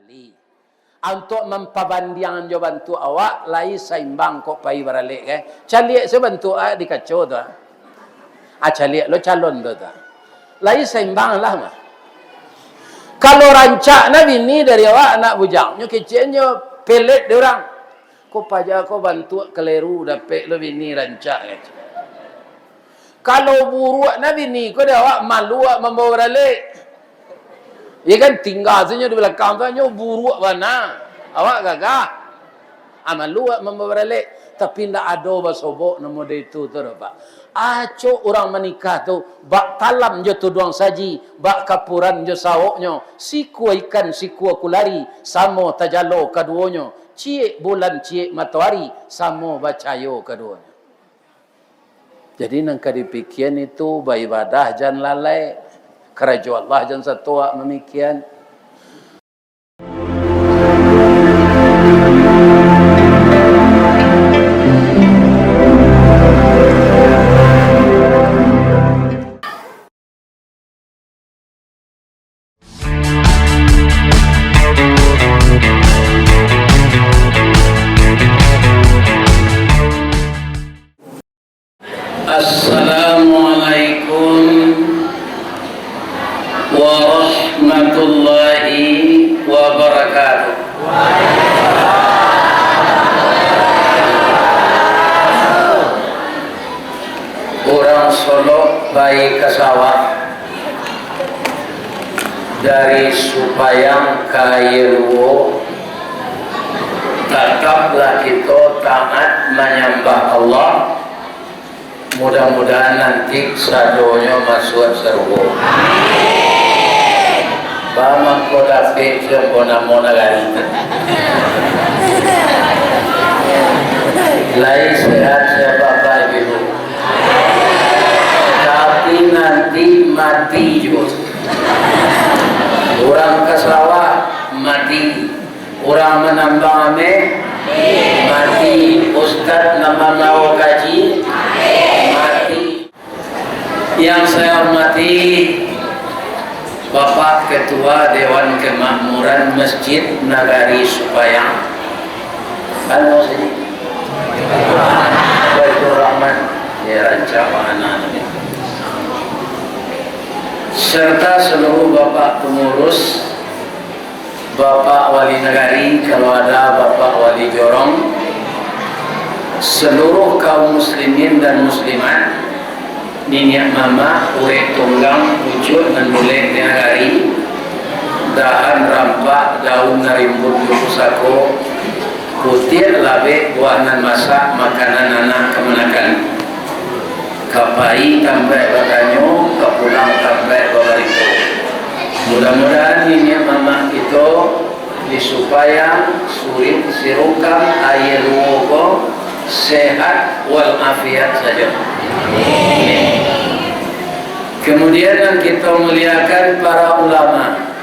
kali. Untuk mempabandiang jo bantu awak lai saimbang kok pai baralik ke. Caliak se bantu di kaco tu. Caliak lo calon tu. Lai saimbang lah mah. Kalau rancak na bini dari awak anak bujang, nyo kecil nyo pelet dia orang. Ko paja ko bantu keleru dapat lo bini rancak ke. Kalau buruk na bini ko dia awak malu membawa baralik. Ya kan tinggal saja di belakang tu nyo buruk bana. Awak gagah. Amalu membawa baralik tapi ndak ada basobok nama dia itu tu Pak. Aco orang menikah tu bak talam je tu doang saji, bak kapuran je sawoknyo, siku ikan siku kulari, samo tajalo kaduonyo, ciek bulan ciek matahari, samo bacayo kaduonyo. Jadi nang kadipikian itu beribadah jangan lalai. Kerajaan Allah jangan satu memikian. Assalamualaikum warahmatullahi wabarakatuh. Orang Solo baik ke sawah dari Supayang ke Yeluwo, tetaplah kita taat menyembah Allah. Mudah-mudahan nanti sadonya masuk surga. Bama ko dapat sempurna mona gari. Lain sehat saya bapak ibu. Tapi nanti mati juga. Orang ke sawah mati. Orang menambang ame mati. Ustaz nama mau kaji mati. Yang saya hormati Bapak Ketua Dewan Kemakmuran Masjid Nagari Supayang, halo sini Baitur Rahman ya rancawana, serta seluruh Bapak pengurus, Bapak Wali Nagari, kalau ada Bapak Wali Jorong, seluruh kaum muslimin dan muslimat, niniak mama, urek tunggang, ucut dan mulai nagari, dahan rampak, daun narimbun pusako, putih labe, buahan masak, makanan anak kemenakan, kapai tambah baganyo, kepulang tambah bagarito. Mudah-mudahan niniak mama itu di Supayang, Surit, Sirukam, Ayeluwogo, sehat walafiat saja. Kemudian kita muliakan para ulama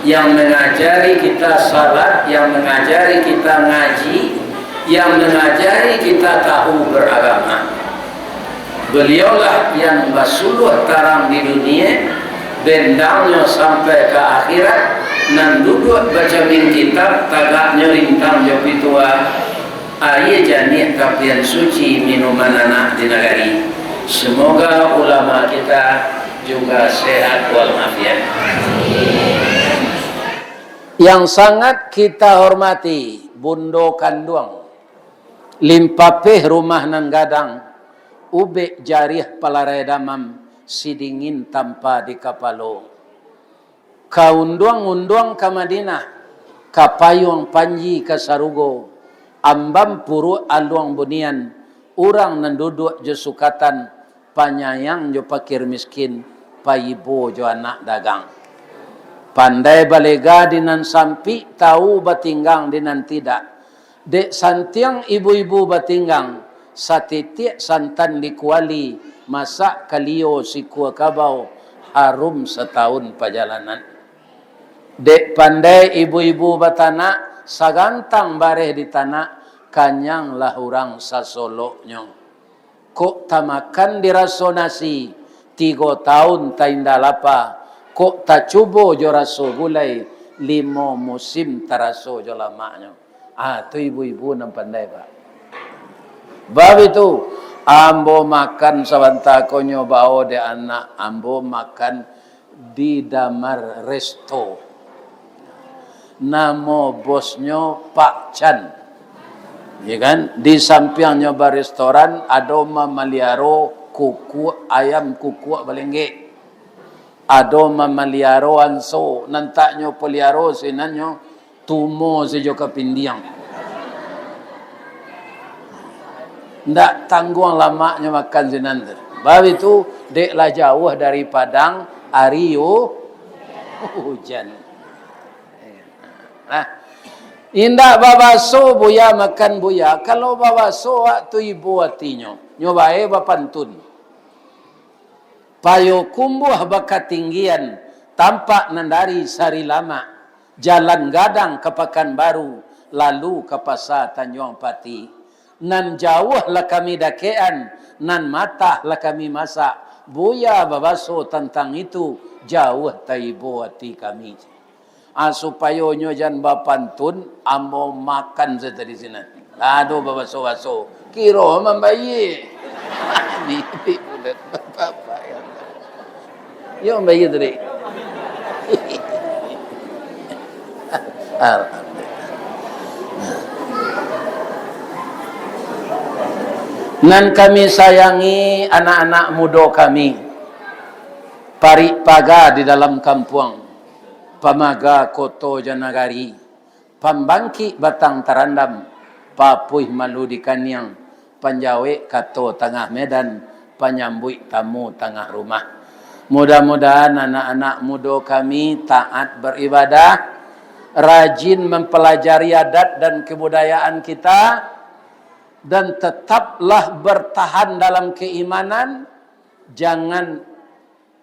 yang mengajari kita salat, yang mengajari kita ngaji, yang mengajari kita tahu beragama. Beliaulah yang basuluh tarang di dunia, bendangnya sampai ke akhirat, nan duduk baca min kitab, tagaknya rintang jopi tua. Ayah janik kapian suci minuman anak di negari. Semoga ulama kita juga sehat walafiat. Yang sangat kita hormati Bundo Kanduang, limpapeh rumah nan gadang, ube jarih palarai damam, sidingin tanpa di kapalo. Kaunduang-unduang ke Madinah, kapayung panji ke Sarugo, ambam puru aluang bunian, orang nanduduk je sukatan, panyayang jo pakir miskin, payibo jo anak dagang. Pandai balega dinan sampi, tahu batinggang dinan tidak. Dek santiang ibu-ibu batinggang, satitik santan dikuali, masak kalio si kuah kabau, harum setahun perjalanan. Dek pandai ibu-ibu batana, sagantang bareh di tanah, kanyang lah orang sasoloknya. Kok tamakan dirasonasi, 3 tahun ta indah lapa, kok tak cubo jo raso gulai, 5 musim teraso jo lamaknya. Tu ibu-ibu nan pandai Pak. Bab itu ambo makan sabanta konyo bao de anak, ambo makan di Damar Resto. Namo bosnya Pak Chan. Ya kan? Di sampingnya bar restoran ada mamaliaro kuku ayam kuku balengge. Ada mamaliaro anso nantaknya peliaro sinanyo tumo sejo kapindiang. Ndak tanggung lamaknya makan sinanter. Bab itu deklah jauh dari Padang Ario hujan. Indak babaso buya makan buya. Kalau babaso waktu ibu hatinya nyobae bapantun. Payo kumbuh bakatinggian tampak nandari sari lama. Jalan gadang ke Pekanbaru lalu ke pasar Tanjung Pati. Nan jauh lah kami dakean, nan matah lah kami masak. Buya babaso tentang itu jauh taibo hati kami. Supaya nyo jan bapantun amo makan saya di sini. Aduh babaso-baso. Kiro membayi. Di bulan bapak ya. Yo membayi tadi. Nan kami sayangi anak-anak muda kami. Parik paga di dalam kampung. Pamaga koto janagari. Pambangki batang tarandam. Papuih malu di kanyang. Panjawe kato tengah medan. Panyambui tamu tengah rumah. Mudah-mudahan anak-anak muda kami taat beribadah. Rajin mempelajari adat dan kebudayaan kita. Dan tetaplah bertahan dalam keimanan. Jangan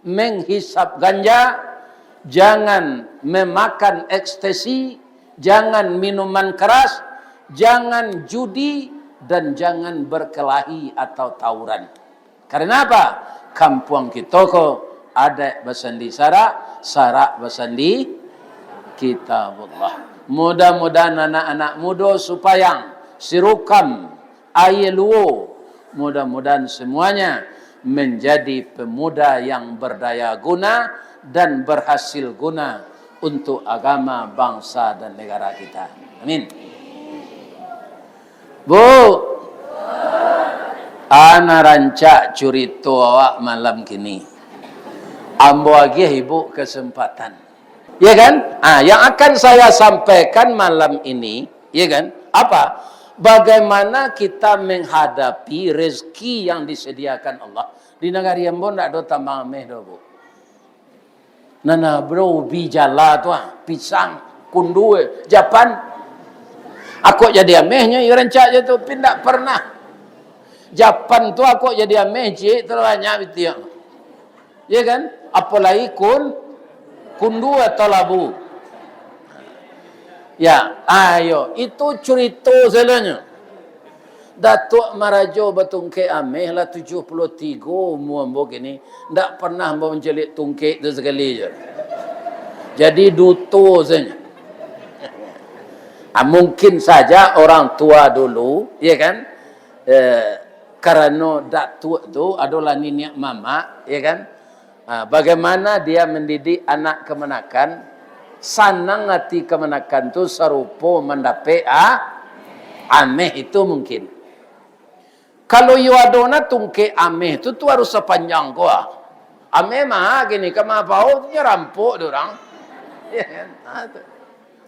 menghisap ganja. Jangan memakan ekstasi. Jangan minuman keras. Jangan judi. Dan jangan berkelahi atau tawuran. Karena apa? Kampung kita kok ada basandi sarak. Sarak basandi kitabullah. Mudah-mudahan anak-anak muda supaya sirukam ayeluo. Mudah-mudahan semuanya menjadi pemuda yang berdaya guna dan berhasil guna untuk agama, bangsa dan negara kita. Amin. Bu, ana rancak curito awak malam kini. Ambo lagi ibu kesempatan. Ya kan? Yang akan saya sampaikan malam ini, ya kan? Apa? Bagaimana kita menghadapi rezeki yang disediakan Allah. Di negara yang pun tidak ada tambang meh dah bu. Nana bro bijala tu pisang kundu Japan. Aku jadi amehnya irencak je tu pindah pernah. Japan tu aku jadi ameh je terbanyak betul. Ya kan? Apalagi kundu atau labu. Ya, ayo itu cerita selanya. Datuk Marajo batungke ameh lah 73 umur begini, ndak pernah menjelit tungke tu sekali je. Jadi duto saja. Mungkin saja orang tua dulu, ya kan? Karena datuk tu adalah nenek mama, ya kan? Bagaimana dia mendidik anak kemenakan? Sanang hati kemenakan tu serupa mendapat ameh itu mungkin. Kalau you adona tungke ameh tu harus sepanjang gua. Ameh mah gini kama bau tu rampok dorang. Ya kan?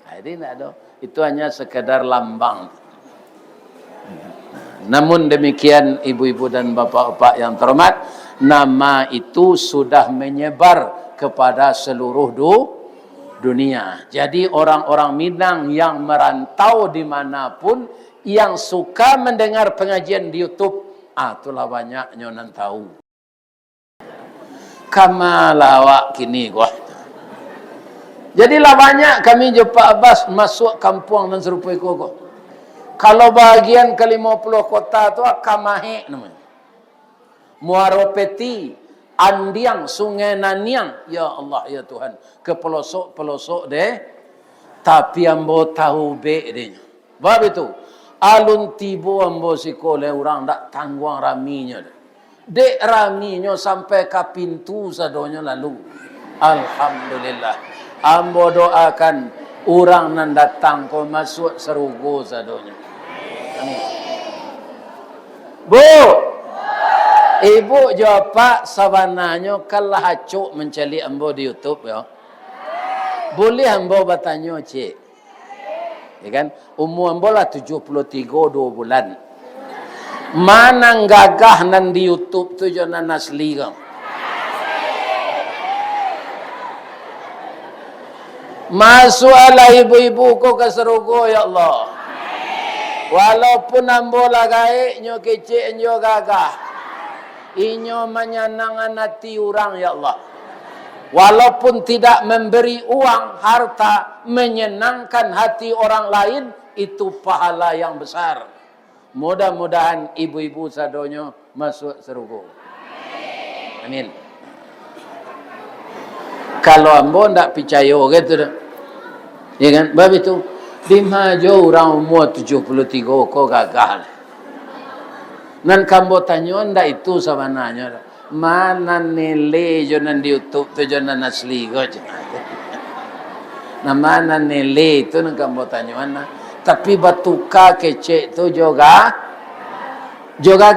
Jadi nak ada. Itu hanya sekedar lambang. Namun demikian ibu-ibu dan bapak-bapak yang terhormat, nama itu sudah menyebar kepada seluruh dunia. Jadi orang-orang Minang yang merantau dimanapun, yang suka mendengar pengajian di YouTube, itulah banyak nyonan tahu. Kamalawak kini gua. Jadilah banyak kami jumpa Abbas masuk kampung dan serupai koko. Kalau bahagian ke-50 kota tu Kamahe namanya. Muaropeti, Andiang, Sungai Naniang, ya Allah ya Tuhan, ke pelosok-pelosok deh Tapi ambo tahu be dia. Sebab itu, alun tibo ambo sikole orang tak tangguang raminya. Dek raminya sampai ke pintu sadonya lalu. Alhamdulillah. Ambo doakan orang nan datang ko masuk serugo sadonya. Amin. Bu, ibu jawab Pak sabananya kalah acuk mencari ambo di YouTube ya. Boleh ambo bertanya cik. Ya kan? Umur ambo lah 73 2 bulan. Mana gagah nan di YouTube tu jangan asli kau. Masuklah ibu-ibu ko ke serugo ya Allah. Walaupun ambo lagai nyo kecik nyo gagah. Inyo menyenangkan hati orang ya Allah. Walaupun tidak memberi uang, harta, menyenangkan hati orang lain, itu pahala yang besar. Mudah-mudahan ibu-ibu sadonyo masuk serugo. Amin. Kalau ambo ndak percaya gitu dah. Ya kan? Bab itu di majo orang umur 73 kok gagal. Nan kambo tanya ndak itu sebenarnya. Mana nilai jonan di YouTube tu jonan asli kok. Nah mana nilai itu nan kambo tanya mana. Tapi batuka kecek tu juga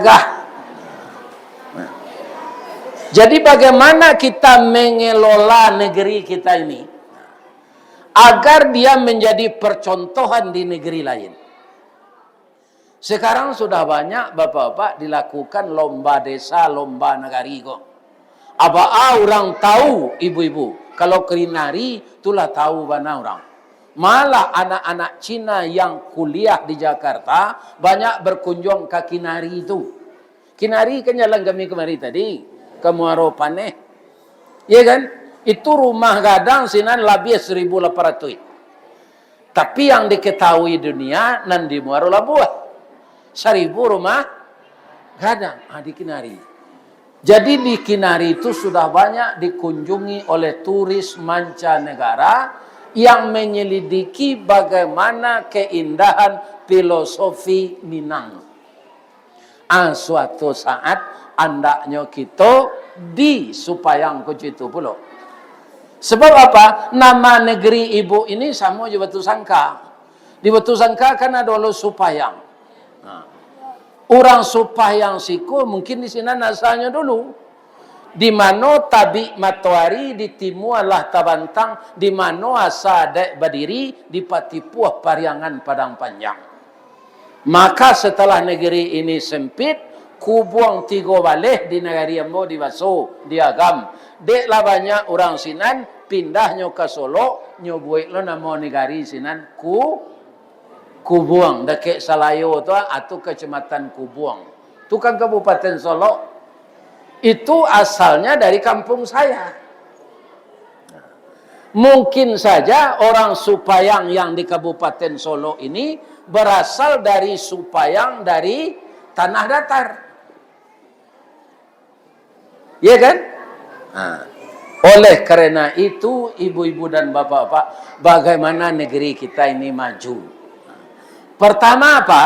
gah. Jadi bagaimana kita mengelola negeri kita ini agar dia menjadi percontohan di negeri lain. Sekarang sudah banyak bapak-bapak dilakukan lomba desa, lomba negari kok. Apa orang tahu ibu-ibu kalau Kinari itulah tahu mana orang. Malah anak-anak Cina yang kuliah di Jakarta banyak berkunjung ke Kinari itu. Kinari kan jalan kami kemari tadi. Ke Muaro Paneh. Ya kan? Itu rumah gadang sinan lebih 1.800. Tapi yang diketahui dunia nan di Muaro Labuah. 1.000 rumah gadang di Kinari. Jadi di Kinari itu sudah banyak dikunjungi oleh turis mancanegara yang menyelidiki bagaimana keindahan filosofi Minang. Suatu saat andaknya kita di Supayang ke situ pula. Sebab apa? Nama negeri ibu ini sama je Batu Sangka. Di Batu Sangka kan ada lo Supayang. Orang Supayang siku mungkin di sini asalnya dulu. Di mana Tabi Matuari di Timualah Tabantang, di mana asa dek berdiri di Patipuah Pariangan Padang Panjang. Maka setelah negeri ini sempit, kubuang 3 balik di negeri ambo di Baso, di Agam. Deklah banyak orang sinan pindahnya ke Solo, nyobuik lo nama negari sinan Kubuang, dekat Salayo tu atau kecamatan Kubuang. Itu kan Kabupaten Solo. Itu asalnya dari kampung saya. Mungkin saja orang Supayang yang di Kabupaten Solo ini berasal dari Supayang dari tanah datar. Ya kan? Oleh karena itu, ibu-ibu dan bapak-bapak, bagaimana negeri kita ini maju? Pertama apa?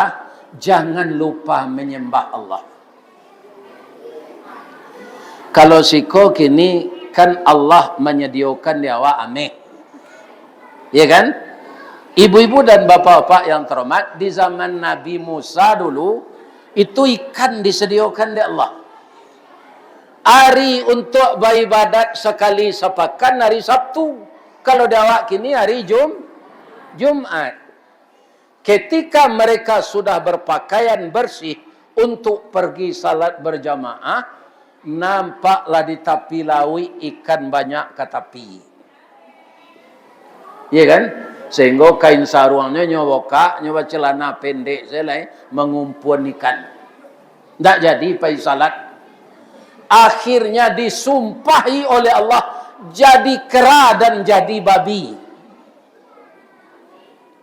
Jangan lupa menyembah Allah. Kalau siko kini kan Allah menyediakan nyawa ameh. Ya kan? Ibu-ibu dan bapak-bapak yang terhormat, di zaman Nabi Musa dulu itu ikan disediakan oleh Allah. Hari untuk beribadat sekali sepekan hari Sabtu. Kalau dawak kini hari Jumat. Ketika mereka sudah berpakaian bersih untuk pergi salat berjamaah, nampaklah di tepi laut ikan banyak ke tepi. Ya kan? Sehingga kain sarungnya nyoba celana pendek selai mengumpul ikan. Tak jadi pergi salat. Akhirnya disumpahi oleh Allah jadi kera dan jadi babi.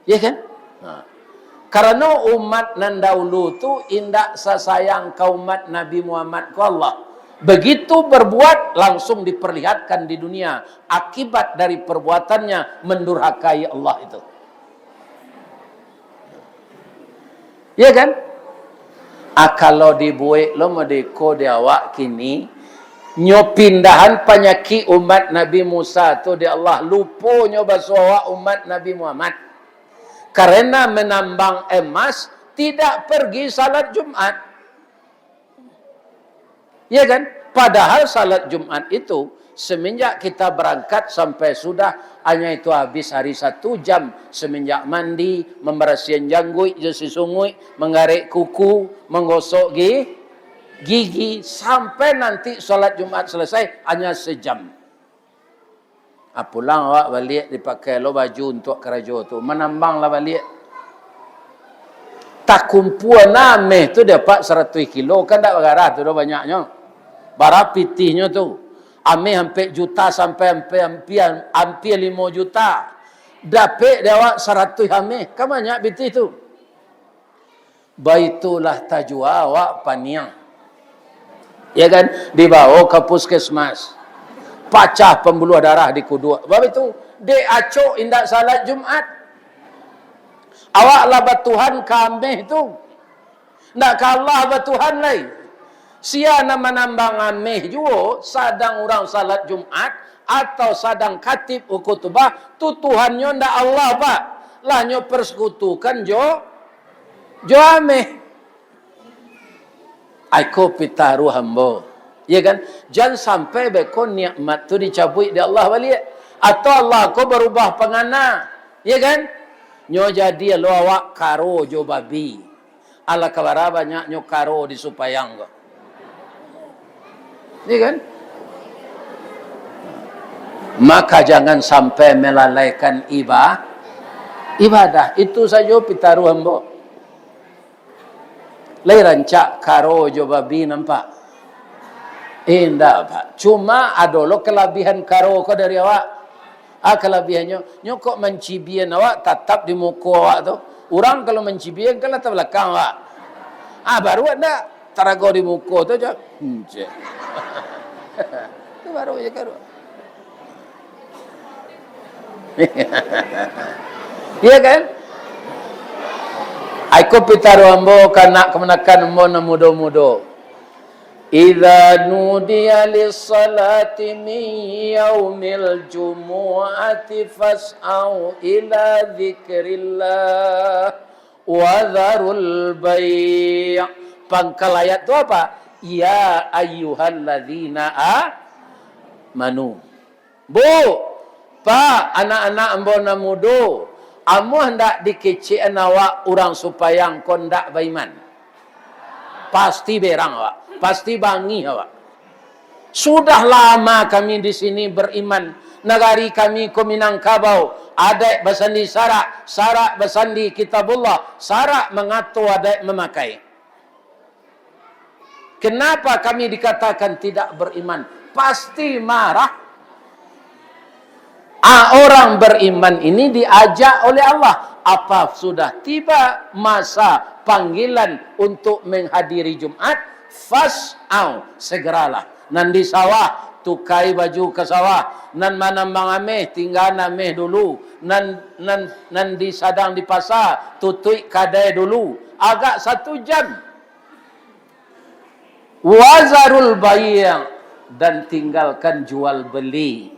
Ya kan? Karena umat nan dahulu tu indak sesayang kaum umat Nabi Muhammad ku Allah. Begitu berbuat, langsung diperlihatkan di dunia akibat dari perbuatannya mendurhakai Allah itu. Ya kan? Kalau dibuat lo medeko dia awak kini, nyo pindahan penyakit umat Nabi Musa tu dia Allah lupa nyo basuh umat Nabi Muhammad. Karena menambang emas tidak pergi salat Jumat. Ya kan? Padahal salat Jumat itu semenjak kita berangkat sampai sudah hanya itu habis hari 1 jam. Semenjak mandi, membersihkan janggut, jesi sungui, menggarik kuku, menggosok gigi sampai nanti salat Jumat selesai hanya sejam. Pulang awak balik dipakai lo baju untuk kerja tu. Menambang lah balik. Tak kumpulan nameh tu dapat 100 kilo. Kan tak bergarah tu dah banyaknya. Bara pitihnya tu. Ameh hampir juta sampai hampir 5 juta. Dapat dia awak 100 ameh. Kan banyak pitih tu. Baitulah tajwa awak paniang. Ya kan? Dibawa ke puskesmas. Pacah pembuluh darah di kuduk. Sebab itu, dek acok indak salat Jumat. Awak lah batuhan kambih tu. Nak kalah batuhan lain. Sia nama nambang ameh juga, sadang orang salat Jumat, atau sadang katib ukutubah, tu Tuhannya ndak Allah pak. Lah nyo persekutukan jo ameh. Aiko pitaru hambo. Ya kan? Jangan sampai bekon nikmat tu dicabut di Allah balik. Atau Allah ko berubah pengana. Ya kan? Nyo jadi lo awak karo jo babi. Ala kabara banyak nyo karo di supayang ko. Ya kan? Maka jangan sampai melalaikan ibadah. Itu saja pitaru hambo. Lai rancak karo jo babi nampak. Enggak pak. Cuma ada lo kelebihan karo ko dari awak. Kelebihannya, nyo kok mencibian awak tetap di muka awak tu. Orang kalau mencibian kan latar belakang awak. Baru ada tarago di muka tu je. Itu baru je karo. Iya kan? Aku pitaru ambo kanak kemenakan ambo na mudo-mudo. Idza nudiya lis-salati min yaumil jumu'ati fas'au ila dzikrillah wa dzarul bai'. Pangkal ayat tu apa? Ya ayyuhalladzina amanu. Bu, pak, anak-anak ambo na mudo, amo hendak dikecik awak orang supaya engkau hendak beriman. Pasti berang awak. Pasti bangi awak. Sudah lama kami di sini beriman. Negari kami ko Minangkabau. Adat bersandi sarak. Sarak bersandi kitabullah. Sarak mengatur adat memakai. Kenapa kami dikatakan tidak beriman? Pasti marah. Orang beriman ini diajak oleh Allah. Apa sudah tiba masa panggilan untuk menghadiri Jumat? Fas'au, segeralah. Nan di sawah, tukai baju ke sawah. Nan manambang ameh, tinggal ameh dulu. Nan di sadang di pasar, tutui kadai dulu. Agak 1 jam. Wazarul bayang, dan tinggalkan jual beli.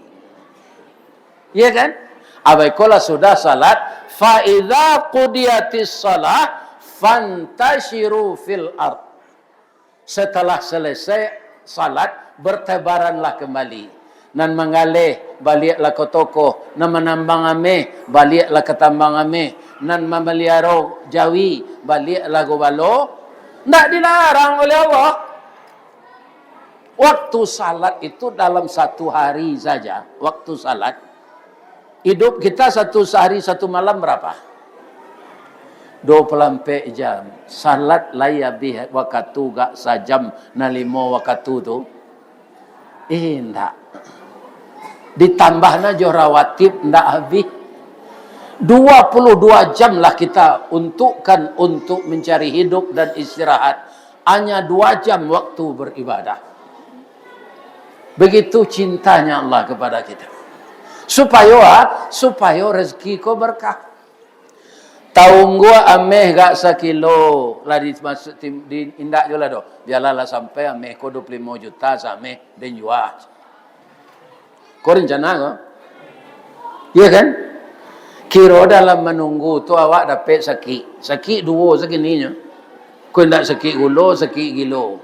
Ya kan? Abaikola sudah salat. Fa'idha qudiyatis salah, fantashiru fil ard. Setelah selesai salat, bertebaranlah kembali. Nan mengalih, baliklah ke toko. Nan menambang ameh, baliklah ke tambang ameh. Nan memelihara jawi, baliklah ke balo. Tidak dilarang oleh Allah. Waktu salat itu dalam 1 hari saja. Waktu salat. Hidup kita 1 hari 1 malam berapa? 24 jam. Salat layabih waktu gak sajam na 5 waktu tu. Ndak. Ditambahna jo rawatib ndak habis. 22 jam lah kita untukkan untuk mencari hidup dan istirahat. Hanya 2 jam waktu beribadah. Begitu cintanya Allah kepada kita. Supaya rezeki ko berkah. Taung gua ameh gak sekilo lah masuk di indak juga do. Biarlah sampai ameh ko 25 juta sampai dan jual. Kau rencana ko? Iya kan? Kira dalam menunggu tu awak dapat sakit. Sakit dua segininya. Kau ndak sakit gulo, sakit gilo.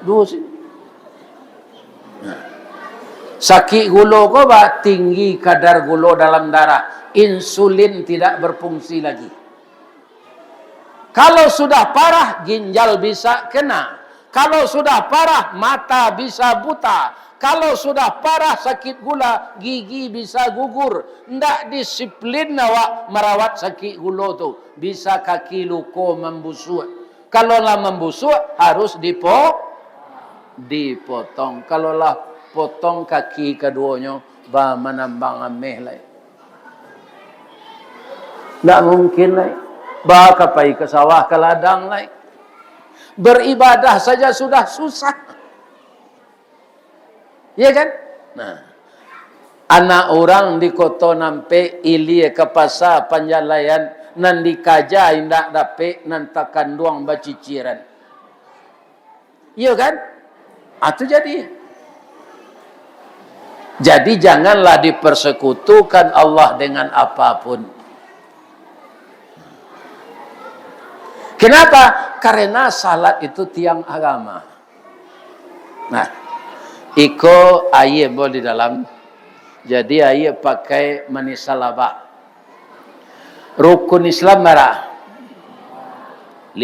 Dua sih. Sakit gulo ko ba tinggi kadar gulo dalam darah. Insulin tidak berfungsi lagi. Kalau sudah parah, ginjal bisa kena. Kalau sudah parah, mata bisa buta. Kalau sudah parah sakit gula, gigi bisa gugur. Ndak disiplin awak merawat sakit gula tu. Bisa kaki luko membusuk. Kalau lah membusuk, harus dipotong. Kalau lah potong kaki keduanya, bah menambang ameh lah. Ndak mungkin lah. Bah kapai ke sawah ke ladang lah. Beribadah saja sudah susah. Ya kan? Nah, anak orang di kota nampe ilie ke pasar panjalayan nan dikaja indak dape nan takan duang baciciran. Iya kan? Itu jadi. Jadi janganlah dipersekutukan Allah dengan apapun. Kenapa? Karena salat itu tiang agama. Nah, iko ayat boleh di dalam. Jadi ayat pakai manisalaba. Rukun Islam marah. 5.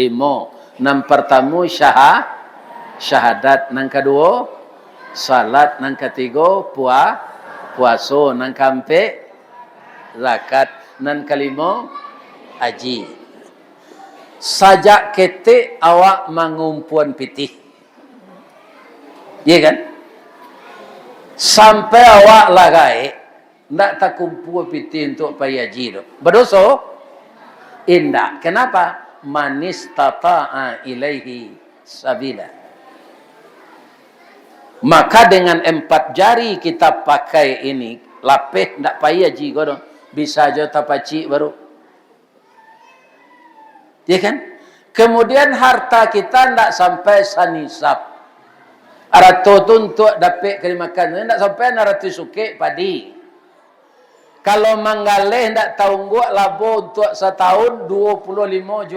Yang pertama syahadat. Yang kedua salat. Yang ketiga puasa. Yang keempat zakat. Yang kelima haji. Sajak ketik awak mengumpuan pitih. Iya kan? Sampai awak lagai, ndak tak kumpul pitih untuk payaji tu. Berdosa? Indak. Kenapa? Manis tata'a ilaihi sabila. Maka dengan 4 jari kita pakai ini, lapeh ndak payaji ko bisa aja tapaci baru. Ya kan? Kemudian harta kita tidak sampai sanisab. Arato tu untuk dapat kerimakan. Tidak sampai narati suke padi. Kalau manggaleh tidak tahu gua labo untuk setahun 25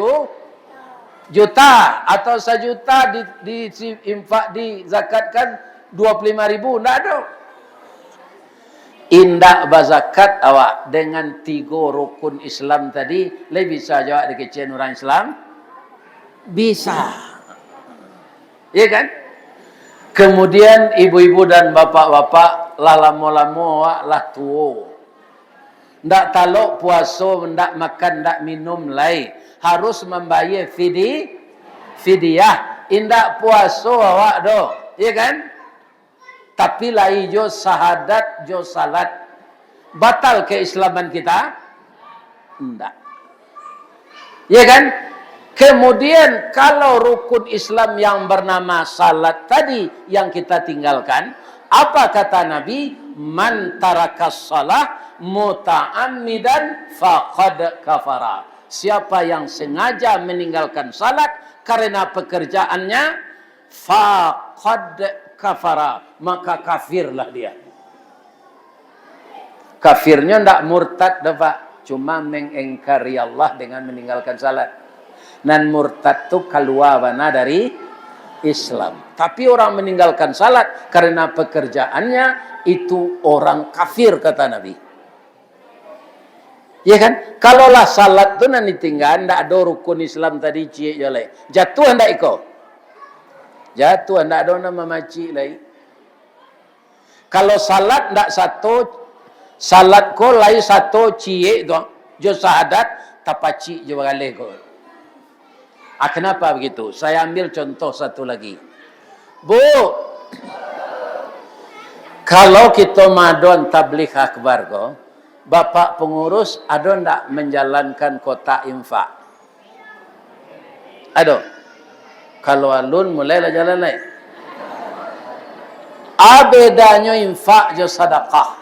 juta. Atau 1 juta infak dizakatkan 25.000. Tidak ada. Indak bazakat awak dengan 3 rukun Islam tadi, lebih bisa jawab dikecil orang Islam? Bisa. Iya kan? Kemudian ibu-ibu dan bapak-bapak lah lama-lama awak lah tua. Ndak talok puasa, ndak makan, ndak minum lain. Harus membayar fidyah. Indak puasa awak do. Iya kan? Tapi lai jo syahadat, jo salat. Batal keislaman kita? Enggak. Ya kan? Kemudian kalau rukun Islam yang bernama salat tadi yang kita tinggalkan, apa kata Nabi? Man tarakas salah muta'ammidan faqad kafara. Siapa yang sengaja meninggalkan salat karena pekerjaannya, faqad kafara, maka kafirlah dia. Kafirnya ndak murtad dah Pak, cuma mengingkari Allah dengan meninggalkan salat. Dan murtad tu keluar mana dari Islam. Tapi orang meninggalkan salat karena pekerjaannya itu orang kafir kata Nabi. Ya kan? Kalaulah salat tu nanti tinggal ndak ada rukun Islam tadi cie jole. Jatuh ndak iko? Jatuh, tidak ada nama makcik lagi. Kalau salat tidak satu, salat ko lain satu cie tu, jo syahadat tapacik jo balai ko. Kenapa begitu? Saya ambil contoh satu lagi. Bu, kalau kita madon tabligh akbar ko, bapak pengurus ada ndak menjalankan kotak infak? Ada. Kalau alun mulailah jalan lain. Bedanya infak jo sedekah.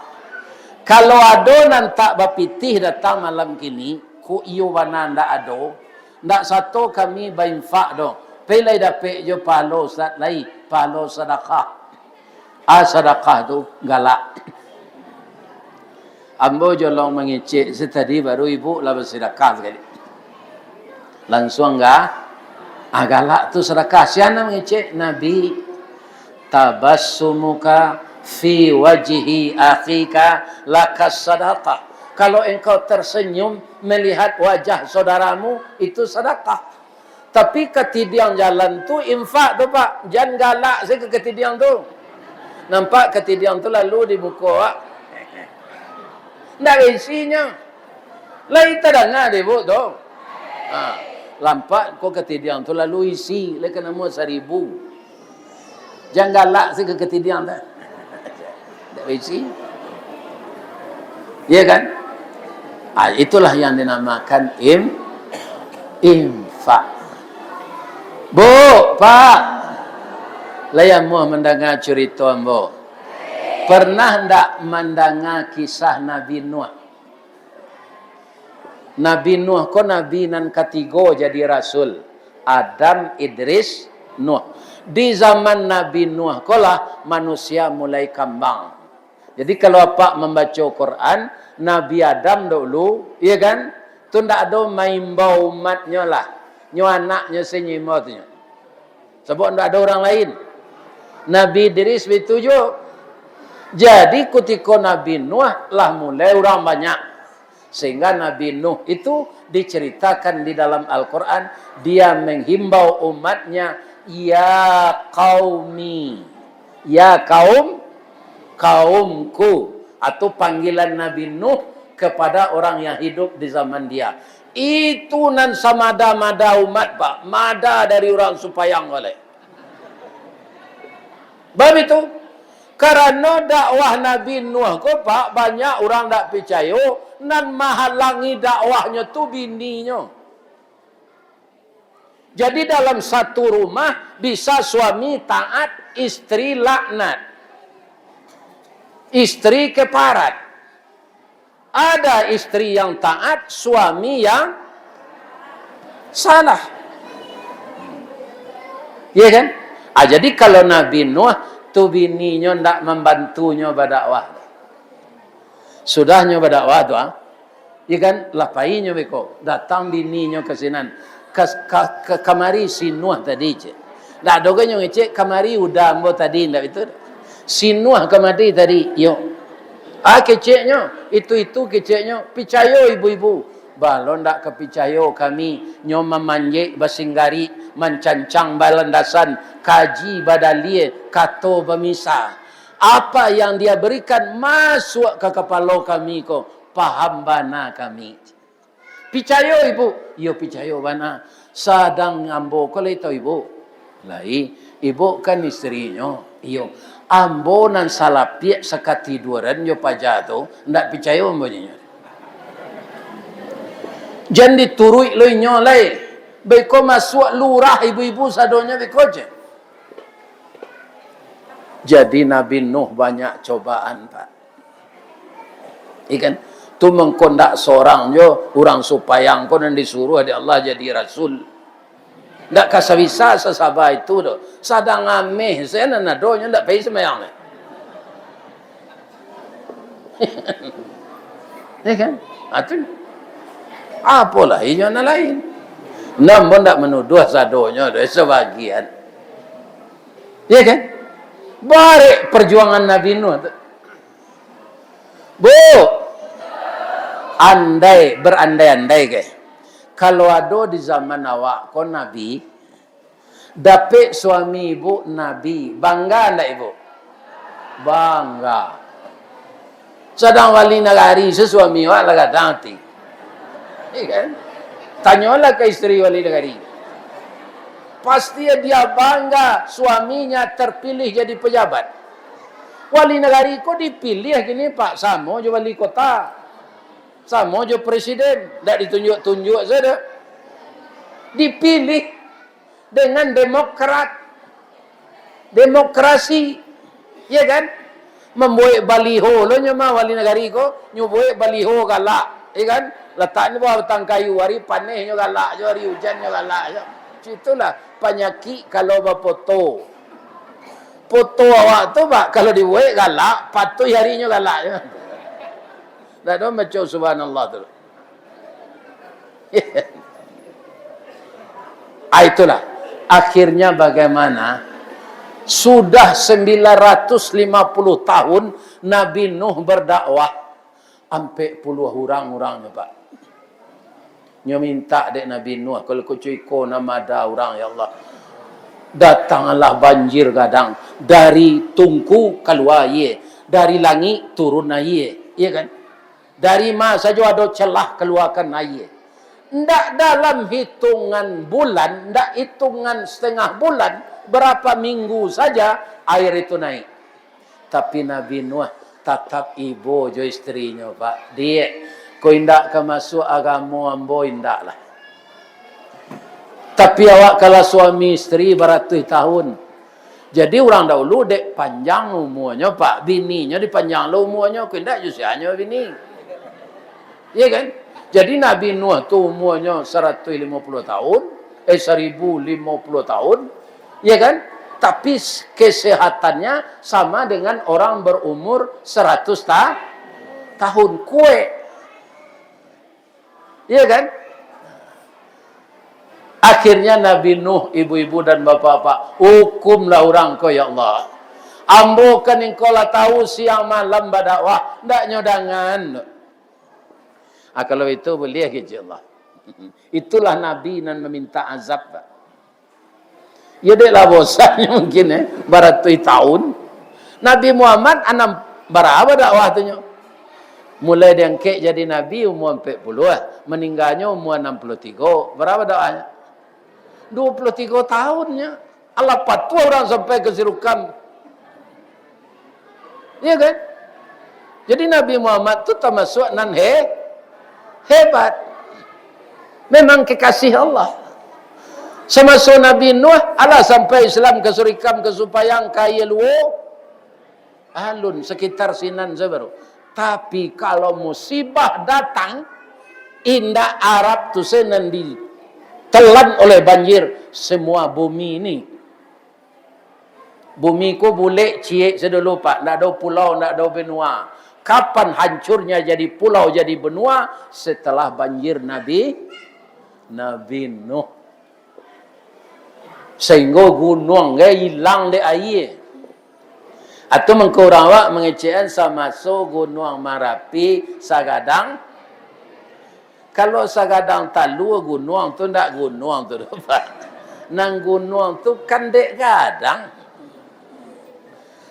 Kalau ado nan tak bapitih datang malam kini, ku iyo wana ndak ado, ndak satu kami bainfak do. Pelai dapat jo palo sat lai, palo sedekah. Sedekah tu galak. Ambo jolong mengecek setadi baru ibu lah bersedekah sekali. Langsung enggak? Galak tu sedekah. Siapa mengecek? Nabi. Tabassumuka fi wajhi akhika lakas sadaqah. Kalau engkau tersenyum melihat wajah saudaramu, itu sedekah. Tapi ketidiang jalan tu infak tu pak. Jangan galak saya ke ketidiang tu. Nampak ketidiang tu lalu dibuka pak. Ndak isinya. Lai terdengar dia bu tu. Lampak kau ketidiang tu lalu isi. Lai kena mu 1000. Jangan galak saya ke ketidiang tu. Ndak isi. Ya kan? Itulah yang dinamakan infak. Bu, Pak. Layan mu mendengar cerita bu. Pernah ndak mendengar kisah Nabi Nuh? Nabi Nuh ko nabi nan ketiga jadi rasul. Adam, Idris, Nuh. Di zaman Nabi Nuh ko lah manusia mulai kembang. Jadi kalau apa membaca Quran, Nabi Adam dulu, iya kan? Tu ndak ada maimbau umatnya lah. Nyo anaknya senyimotnya. Sebab ndak ada orang lain. Nabi Idris betujuh. Jadi ketika Nabi Nuh lah mulai orang banyak. Sehingga Nabi Nuh itu diceritakan di dalam Al-Quran. Dia menghimbau umatnya. Ya qaumi. Ya kaumku. Atau panggilan Nabi Nuh kepada orang yang hidup di zaman dia. Itu nan samada-mada umat pak. Mada dari orang supayang oleh. Bab itu. Karena dakwah Nabi Nuh ko pak banyak orang tak percaya nan menghalangi dakwahnya tu bininya. Jadi dalam satu rumah bisa suami taat, istri laknat. Istri keparat. Ada istri yang taat, suami yang salah. Ya kan? Jadi kalau Nabi Nuh tu bininya ndak membantunya berdakwah. Sudahnya berdakwah tu ya kan lapainya beko datang bininya ke sinan ke kamari si Nuh tadi je. Ndak doganyo ngecek kamari udah ambo tadi ndak itu. Si Nuh kamari tadi yo. Keceknya itu keceknya percaya ibu-ibu. Balon ndak kepercaya kami nyo memanjek basinggari mencancang balandasan kaji badalie kato bemisa. Apa yang dia berikan masuk ke kepala kami ko paham bana kami. Percaya ibu? Yo percaya bana. Sadang ambo ko leto ibu. Lai ibu kan istrinya. Yo ambo nan salah piak sekatiduran yo pajato ndak percaya ambonya. Jangan diturui lo nyolai. Beko masuk lurah ibu-ibu sadonya beko je. Jadi Nabi Nuh banyak cobaan pak. Ikan tu mengkondak seorang jo orang supayang pun yang disuruh oleh Allah jadi rasul. Ndak kasabisa sesaba itu do. Sadang ameh saya nadonya ndak pai semayang. Ikan atun apalah inya lain. Namun tak menuduh sadonya dari sebagian. Ya kan? Barik perjuangan Nabi Nuh. Bu, berandai-andai ke. Kalau ada di zaman awak kau Nabi, dapat suami ibu Nabi, bangga tak ibu? Bangga. Sedang wali nagari sesuami awak lah kata hati. Kan? Tanyalah ke istri wali negari. Pasti dia bangga suaminya terpilih jadi pejabat. Wali negari kok dipilih gini pak, sama je wali kota, sama je presiden, tak ditunjuk-tunjuk saja. Dipilih dengan demokrasi. Ya kan? Membuat baliho lo nyama wali negari ko, nyubuat baliho galak, ya kan? Letak ni bawah batang kayu, hari panih nyo galak, hari hujan nyo galak. Itulah penyakit kalau berfoto. Foto awak tu pak kalau dibuat galak, patuh harinya galak. Dah dong macam subhanallah tu. Itulah. Akhirnya bagaimana? Sudah 950 tahun Nabi Nuh berdakwah. Sampai puluh orang-orangnya pak. Nyo minta dek Nabi Nuh. Kalau kucui ko nama ada orang ya Allah. Datanglah banjir gadang. Dari tungku keluar ye. Dari langit turun ye. Iya kan? Dari masa saja ada celah keluarkan ye. Ndak dalam hitungan bulan, ndak hitungan setengah bulan, berapa minggu saja air itu naik. Tapi Nabi Nuh tetap ibu jo istrinya pak. Dia kau indak ke masuk agama ambo indak lah. Tapi awak kalau suami istri beratus tahun. Jadi orang dahulu dek panjang umurnya pak. Bininya dipanjang lah umurnya. Kau indak usianya bini. Iya kan? Jadi Nabi Nuh tu umurnya 150 tahun. 1050 tahun. Iya kan? Tapi kesehatannya sama dengan orang berumur 100 tahun. Kue. Iya kan? Akhirnya Nabi Nuh, ibu-ibu dan bapak-bapak, hukumlah orang kau ya Allah. Ambo kan engkau lah tahu siang malam berdakwah, ndak nyodangan. Kalau itu boleh ke Allah. Itulah Nabi yang meminta azab. Ya deklah bosannya mungkin beratus tahun. Nabi Muhammad anam berapa dakwah tu? Mulai diangkat jadi Nabi umur 40, meninggalnya umur 63. Berapa dakwahnya? 23 tahunnya. Allah patuh orang sampai ke Sirukam. Iya kan? Jadi Nabi Muhammad tu termasuk nan hebat. Memang kekasih Allah. Semasa Nabi Nuh, Allah sampai Islam ke Surikam, ke Supayang, ke Yelwo. Alun, sekitar sinan sebaru. Tapi kalau musibah datang, indah Arab tu senan ditelan oleh banjir semua bumi ini. Bumi ku boleh ciek sedulu pak, nak ada pulau, nak ada benua. Kapan hancurnya jadi pulau, jadi benua? Setelah banjir Nabi Nuh. Sehingga gunung hilang de air. Atau mengkurang awak mengecehan sama so gunung Marapi Sagadang. Kalau Sagadang talu gunung tu ndak gunung tu dapat. Nang gunung tu kan dek gadang.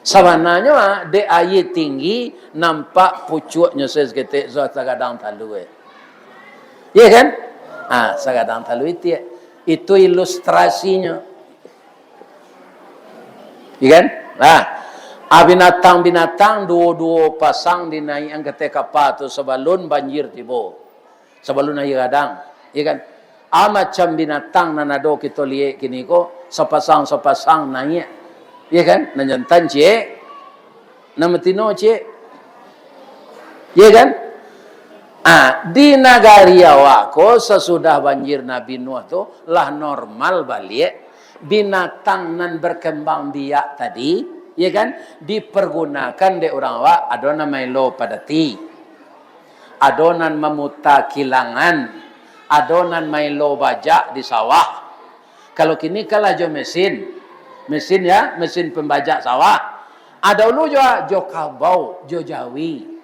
Sebenarnya dek air tinggi nampak pucuknya seketik zat Sagadang talu. Ya kan? Sagadang talu itu ya. Itu ilustrasinya. Ya kan? Binatang-binatang dua-dua pasang dinaikkan ketika kapal tu sebelum banjir tiba. Sebelum naik gadang. Ya kan? Macam binatang nanado kita lihat kini ko sepasang-sepasang naik. Ya kan? Nanjantan cik. Namatino cik. Ya kan? Di negari awak ko sesudah banjir Nabi Nuh tu lah normal balik. Binatang nan berkembang biak tadi, ya kan, dipergunakan de orang awak adonan mailo padati, adonan memuta kilangan, adonan mailo bajak di sawah. Kalau kini kalah jo mesin ya, mesin pembajak sawah. Ada dulu jo kabau, jo jawi.